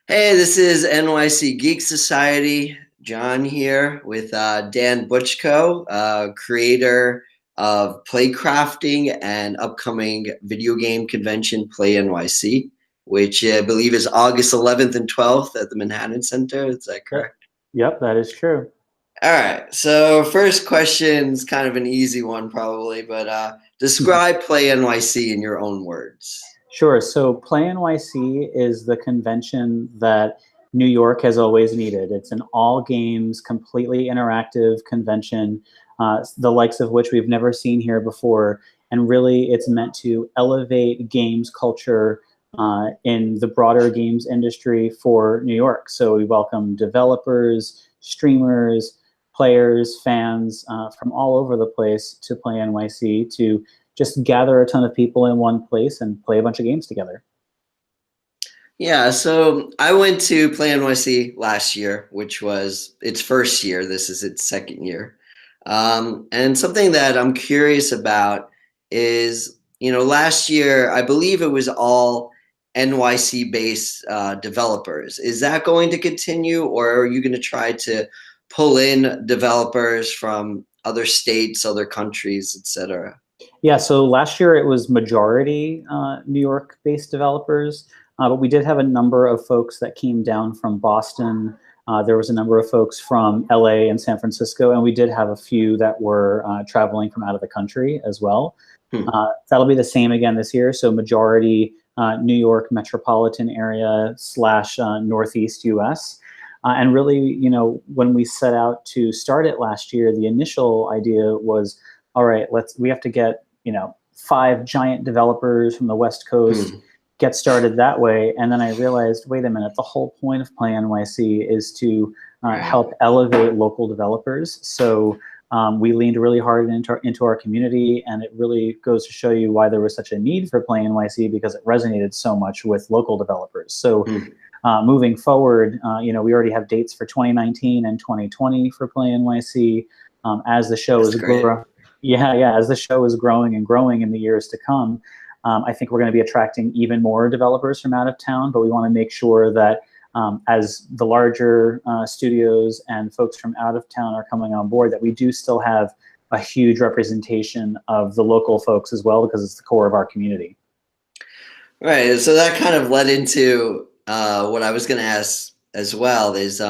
Hey, this is NYC Geek Society. John here with Dan Butchko, creator of Playcrafting and upcoming video game convention Play NYC, which I believe is August 11th and 12th at the Manhattan Center. Is that Yep, correct? yep, that is true. All right. So first question is kind of an easy one, probably, but describe Play NYC in your own words. Sure. So Play NYC is the convention that New York has always needed. It's an all games, completely interactive convention, the likes of which we've never seen here before. And really, it's meant to elevate games culture in the broader games industry for New York. So we welcome developers, streamers, players, fans from all over the place to Play NYC to just gather a ton of people in one place and play a bunch of games together. Yeah, so I went to Play NYC last year, which was its first year. This is its second year. And something that I'm curious about is, last year, I believe it was all NYC based developers. Is that going to continue, or are you going to try to pull in developers from other states, other countries, etc.? Yeah, so last year it was majority New York-based developers, but we did have a number of folks that came down from Boston. There was a number of folks from LA and San Francisco, and we did have a few that were traveling from out of the country as well. Hmm. That'll be the same again this year. So majority New York metropolitan area slash Northeast US. And really, when we set out to start it last year, the initial idea was, all right, we have to get, 5 giant developers from the West Coast, get started that way. And then I realized, wait a minute, the whole point of Play NYC is to help elevate local developers. So we leaned really hard into our community, and it really goes to show you why there was such a need for Play NYC, because it resonated so much with local developers. So moving forward, we already have dates for 2019 and 2020 for Play NYC. As the show is growing, as the show is growing and growing in the years to come, I think we're going to be attracting even more developers from out of town. But we want to make sure that as the larger studios and folks from out of town are coming on board, that we do still have a huge representation of the local folks as well, because it's the core of our community. Right. So that kind of led into what I was going to ask as well. Is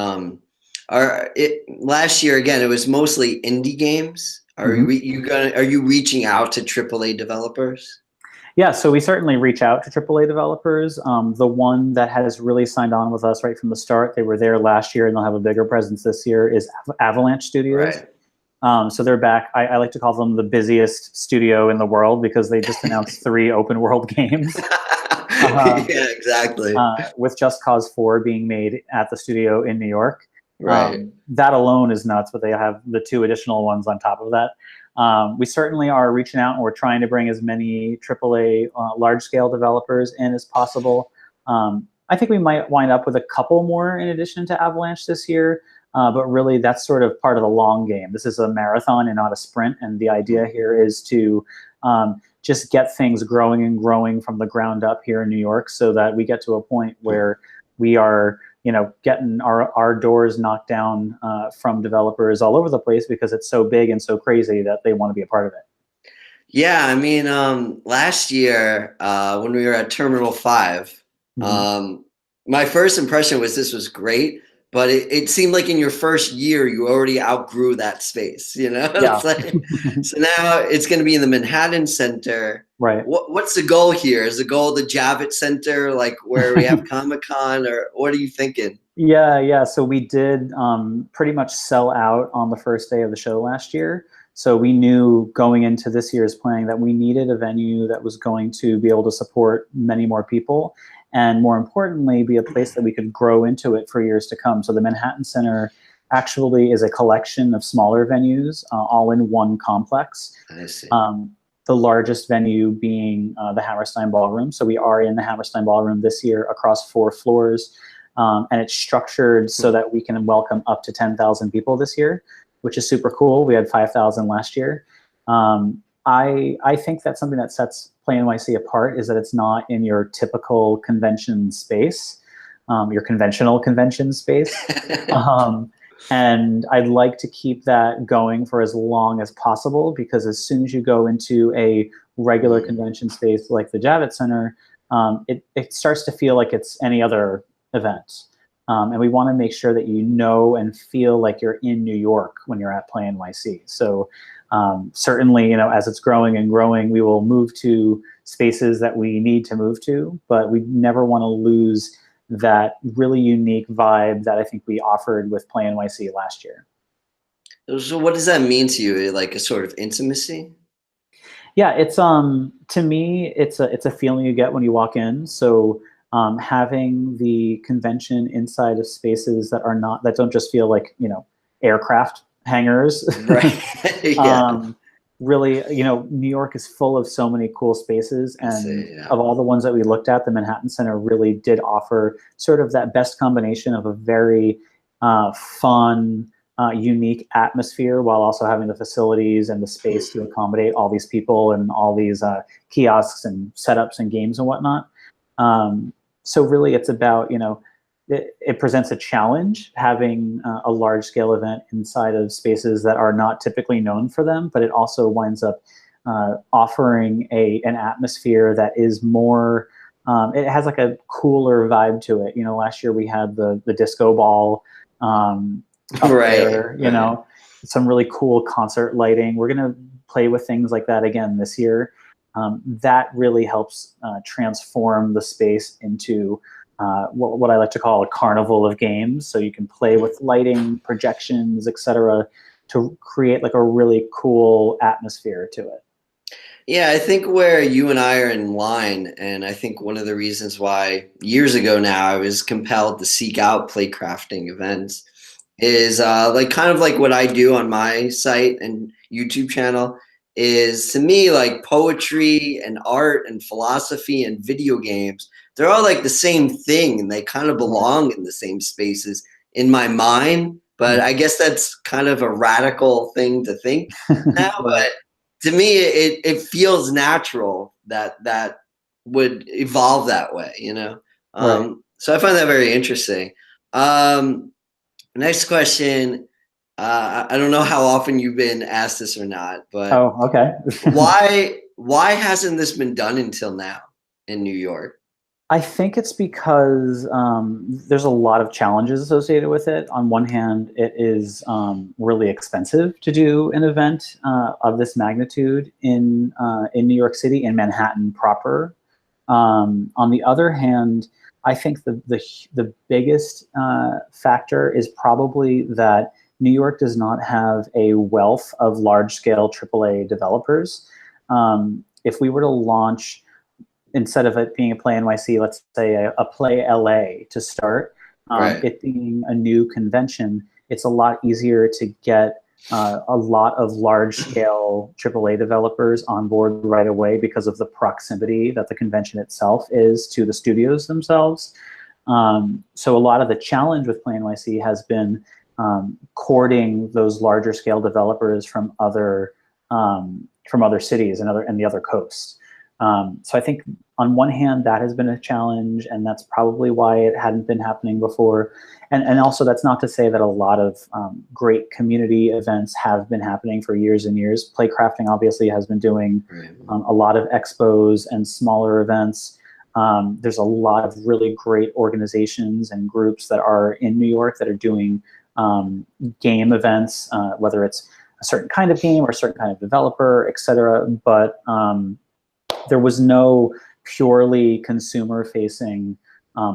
last year again? It was mostly indie games. Are you reaching out to AAA developers? Yeah, so we certainly reach out to AAA developers. The one that has really signed on with us right from the start, they were there last year and they'll have a bigger presence this year, is Avalanche Studios. Right. So they're back. I like to call them the busiest studio in the world, because they just announced 3 open world games. Yeah, exactly. With Just Cause 4 being made at the studio in New York. Right. That alone is nuts, but they have the 2 additional ones on top of that. We certainly are reaching out, and we're trying to bring as many AAA large-scale developers in as possible. I think we might wind up with a couple more in addition to Avalanche this year, but really that's sort of part of the long game. This is a marathon and not a sprint, and the idea here is to just get things growing and growing from the ground up here in New York, so that we get to a point where we are getting our doors knocked down from developers all over the place, because it's so big and so crazy that they want to be a part of it. Yeah, I mean, last year when we were at Terminal 5, my first impression was this was great, but it seemed like in your first year you already outgrew that space. Yeah. It's like, so now it's going to be in the Manhattan Center. Right. What's the goal here? Is the goal the Javits Center, like where we have Comic-Con, or what are you thinking? Yeah. So we did pretty much sell out on the first day of the show last year. So we knew going into this year's planning that we needed a venue that was going to be able to support many more people, and more importantly, be a place that we could grow into it for years to come. So the Manhattan Center actually is a collection of smaller venues, all in one complex. I see. The largest venue being the Hammerstein Ballroom. So we are in the Hammerstein Ballroom this year across 4 floors. And it's structured so that we can welcome up to 10,000 people this year, which is super cool. We had 5,000 last year. I think that's something that sets Play NYC apart, is that it's not in your typical convention space. your conventional convention space. And I'd like to keep that going for as long as possible, because as soon as you go into a regular convention space like the Javits Center, it starts to feel like it's any other event. And we want to make sure that you know and feel like you're in New York when you're at Play NYC. So certainly, as it's growing and growing, we will move to spaces that we need to move to, but we never want to lose that really unique vibe that I think we offered with Play NYC last year. So what does that mean to you? Like a sort of intimacy? Yeah, it's to me, it's a feeling you get when you walk in. So having the convention inside of spaces that don't just feel like aircraft hangars. Right. Yeah. Really, New York is full of so many cool spaces, and of all the ones that we looked at, the Manhattan Center really did offer sort of that best combination of a very fun, unique atmosphere, while also having the facilities and the space to accommodate all these people and all these kiosks and setups and games and whatnot. So really, it's about, it presents a challenge having a large scale event inside of spaces that are not typically known for them, but it also winds up offering an atmosphere that is more, it has like a cooler vibe to it. Last year we had the disco ball up there, some really cool concert lighting. We're going to play with things like that again this year. That really helps transform the space into what I like to call a carnival of games. So you can play with lighting, projections, etc., to create like a really cool atmosphere to it. Yeah, I think where you and I are in line, and I think one of the reasons why years ago now I was compelled to seek out playcrafting events is like kind of like what I do on my site and YouTube channel is, to me, like poetry and art and philosophy and video games, they're all like the same thing, and they kind of belong in the same spaces in my mind. But I guess that's kind of a radical thing to think now. But to me, it feels natural that would evolve that way, So I find that very interesting. Next question. I don't know how often you've been asked this or not, but okay. why hasn't this been done until now in New York? I think it's because there's a lot of challenges associated with it. On one hand, it is really expensive to do an event of this magnitude in New York City, in Manhattan proper. On the other hand, I think the biggest factor is probably that New York does not have a wealth of large-scale AAA developers. If we were to launch, instead of it being a Play NYC, let's say a Play LA to start, it being a new convention, it's a lot easier to get a lot of large-scale AAA developers on board right away because of the proximity that the convention itself is to the studios themselves. So a lot of the challenge with Play NYC has been courting those larger-scale developers from other cities and the other coasts. So I think on one hand, that has been a challenge, and that's probably why it hadn't been happening before. And also, that's not to say that a lot of great community events have been happening for years and years. Playcrafting obviously has been doing a lot of expos and smaller events. There's a lot of really great organizations and groups that are in New York that are doing game events, whether it's a certain kind of game or a certain kind of developer, et cetera. But there was no purely consumer-facing,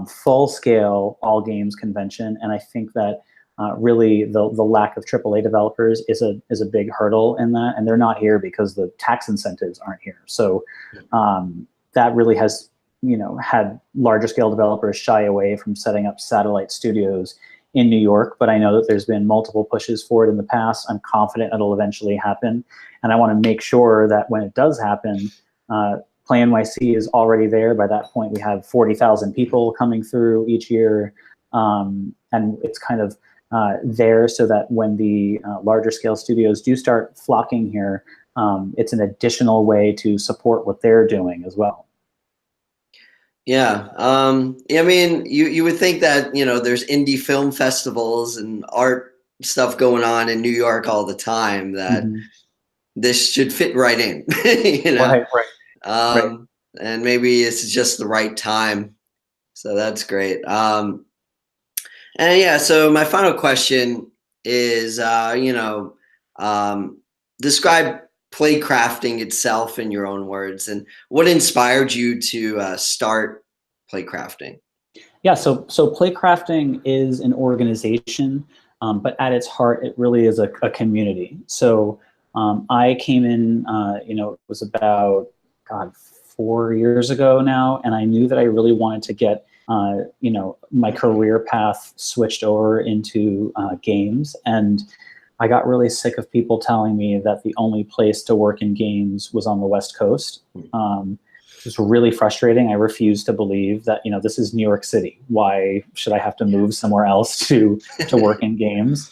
full-scale all-games convention, and I think that really the lack of AAA developers is a big hurdle in that, and they're not here because the tax incentives aren't here. So that really has had larger-scale developers shy away from setting up satellite studios in New York, but I know that there's been multiple pushes for it in the past. I'm confident it'll eventually happen, and I want to make sure that when it does happen, Play NYC is already there. By that point, we have 40,000 people coming through each year, and it's kind of there so that when the larger scale studios do start flocking here, it's an additional way to support what they're doing as well. Yeah. I mean, you would think that, there's indie film festivals and art stuff going on in New York all the time, that Hmm. this should fit right in, you know. Right, right, right. Um, and maybe it's just the right time. So that's great. And yeah, so my final question is, um, describe play crafting itself in your own words, and what inspired you to start play crafting? Yeah, so playcrafting is an organization, but at its heart, it really is a community. So I came in, it was about, God, 4 years ago now, and I knew that I really wanted to get, my career path switched over into games, and I got really sick of people telling me that the only place to work in games was on the West Coast. It was really frustrating. I refused to believe that, this is New York City. Why should I have to move somewhere else to work in games?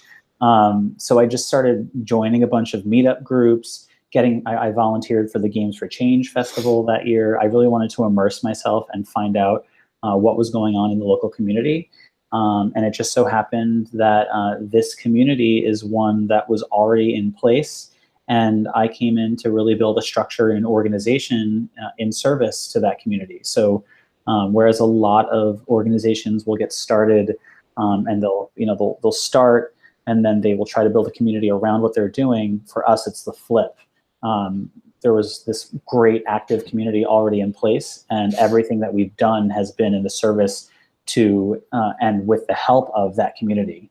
So I just started joining a bunch of meetup groups. I volunteered for the Games for Change festival that year. I really wanted to immerse myself and find out what was going on in the local community. And it just so happened that this community is one that was already in place, and I came in to really build a structure and an organization in service to that community. So whereas a lot of organizations will get started, and they'll start, and then they will try to build a community around what they're doing. For us, it's the flip. There was this great active community already in place, and everything that we've done has been in the service to and with the help of that community.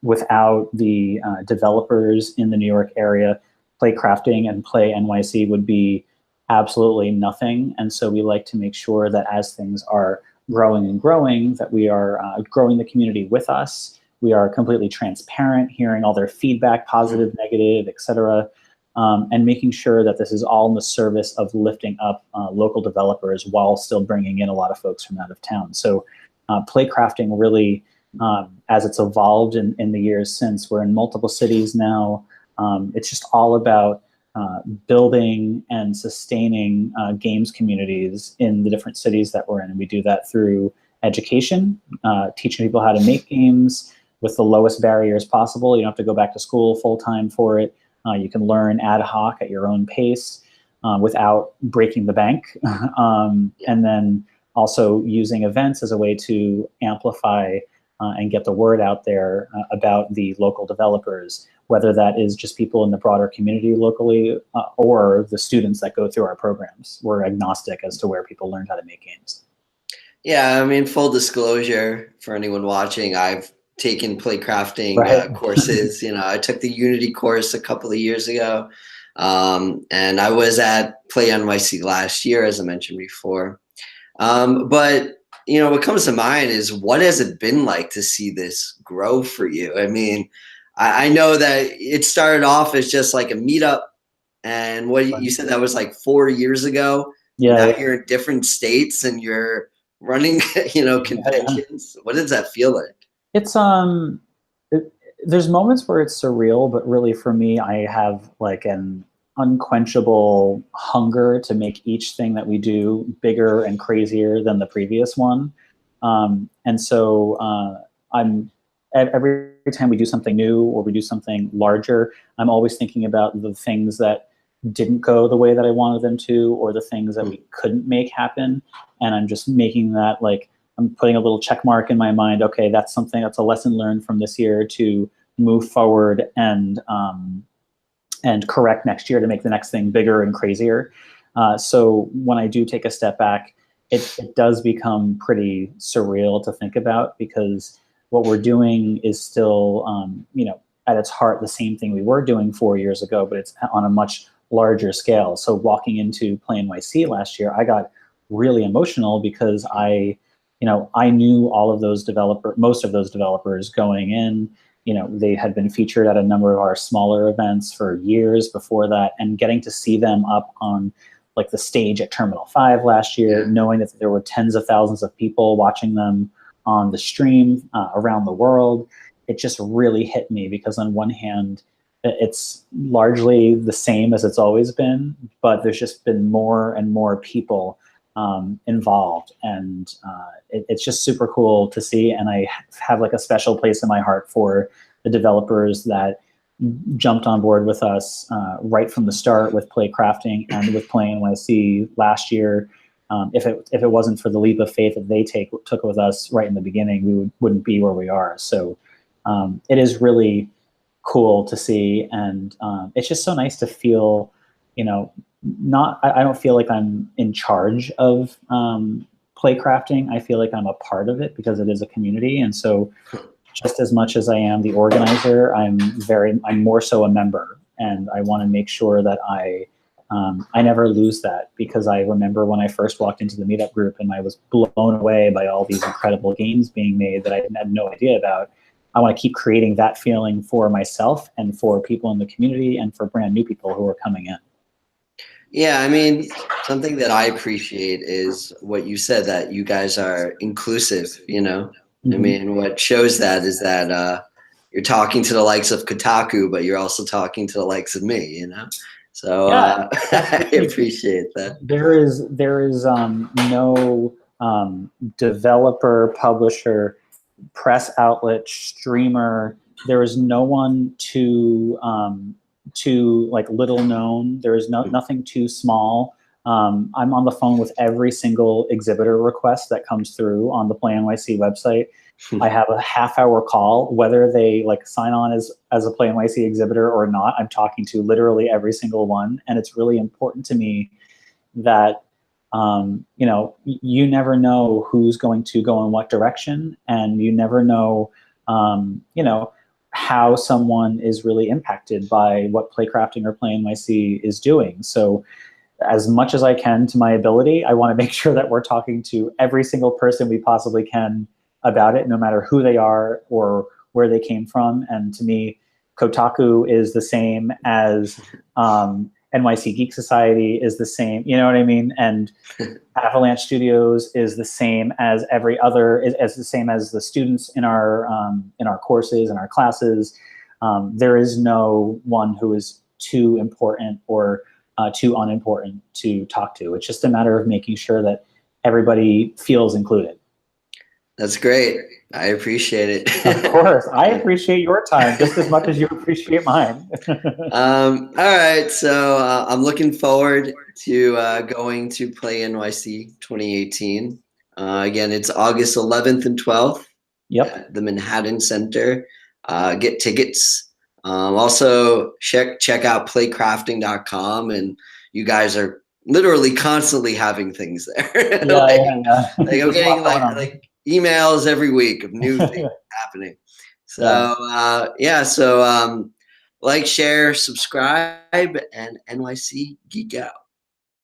Without the developers in the New York area, Play Crafting and Play NYC would be absolutely nothing. And so we like to make sure that as things are growing and growing, that we are growing the community with us. We are completely transparent, hearing all their feedback, positive, negative, etc., and making sure that this is all in the service of lifting up local developers while still bringing in a lot of folks from out of town. So Play Crafting really, as it's evolved in the years since, we're in multiple cities now. It's just all about building and sustaining games communities in the different cities that we're in. And we do that through education, teaching people how to make games with the lowest barriers possible. You don't have to go back to school full time for it. You can learn ad hoc at your own pace without breaking the bank. And then also using events as a way to amplify and get the word out there about the local developers, whether that is just people in the broader community locally or the students that go through our programs. We're agnostic as to where people learned how to make games. Yeah, I mean, full disclosure for anyone watching, I've taken play crafting Right. courses. I took the Unity course a couple of years ago, and I was at Play NYC last year, as I mentioned before. But what comes to mind is, what has it been like to see this grow for you? I mean, I know that it started off as just like a meetup, and what you said, that was like 4 years ago. Yeah, Now yeah. you're in different states and you're running, Yeah. conventions. What does that feel like? It's it, there's moments where it's surreal, but really for me, I have like an unquenchable hunger to make each thing that we do bigger and crazier than the previous one. And so I'm every time we do something new or we do something larger, I'm always thinking about the things that didn't go the way that I wanted them to, or the things that we couldn't make happen. And I'm just making that, like, I'm putting a little check mark in my mind. Okay, that's something, that's a lesson learned from this year to move forward and correct next year to make the next thing bigger and crazier. So when I do take a step back, it does become pretty surreal to think about, because what we're doing is still, at its heart, the same thing we were doing 4 years ago, but it's on a much larger scale. So walking into Play NYC last year, I got really emotional because I knew all of those most of those developers going in. They had been featured at a number of our smaller events for years before that, and getting to see them up on like the stage at Terminal 5 last year, knowing that there were tens of thousands of people watching them on the stream around the world, it just really hit me, because on one hand, it's largely the same as it's always been, but there's just been more and more people involved, and it's just super cool to see. And I have like a special place in my heart for the developers that jumped on board with us right from the start with Play Crafting and with Play NYC last year. If it wasn't for the leap of faith that they took with us right in the beginning, we wouldn't be where we are. So it is really cool to see, and it's just so nice to feel, I don't feel like I'm in charge of Play Crafting. I feel like I'm a part of it because it is a community, and so just as much as I am the organizer, I'm more so a member, and I want to make sure that I never lose that, because I remember when I first walked into the meetup group and I was blown away by all these incredible games being made that I had no idea about. I want to keep creating that feeling for myself and for people in the community and for brand new people who are coming in. Yeah, I mean, something that I appreciate is what you said, that you guys are inclusive, Mm-hmm. I mean, what shows that is that you're talking to the likes of Kotaku, but you're also talking to the likes of me, So yeah, I appreciate that. There is no developer, publisher, press outlet, streamer. There is no one too like little known. There is nothing too small. I'm on the phone with every single exhibitor request that comes through on the Play NYC website. I have a half-hour call, whether they like sign on as a Play NYC exhibitor or not. I'm talking to literally every single one, and it's really important to me that you never know who's going to go in what direction, and you never know how someone is really impacted by what Play Crafting or Play NYC is doing. So as much as I can to my ability, I want to make sure that we're talking to every single person we possibly can about it, no matter who they are or where they came from. And to me, Kotaku is the same as NYC Geek Society is the same, you know what I mean? And Avalanche Studios is the same as every other, as the same as the students in our courses and our classes. There is no one who is too important or too unimportant to talk to. It's just a matter of making sure that everybody feels included. That's great. I appreciate it. Of course. I appreciate your time just as much as you appreciate mine. All right. So I'm looking forward to going to Play NYC 2018. Again, it's August 11th and 12th. Yep. At the Manhattan Center. Get tickets. Also, check out playcrafting.com, and you guys are literally constantly having things there. Yeah. Like I'm getting like emails every week of new things happening. So like, share, subscribe, and NYC Geek Out.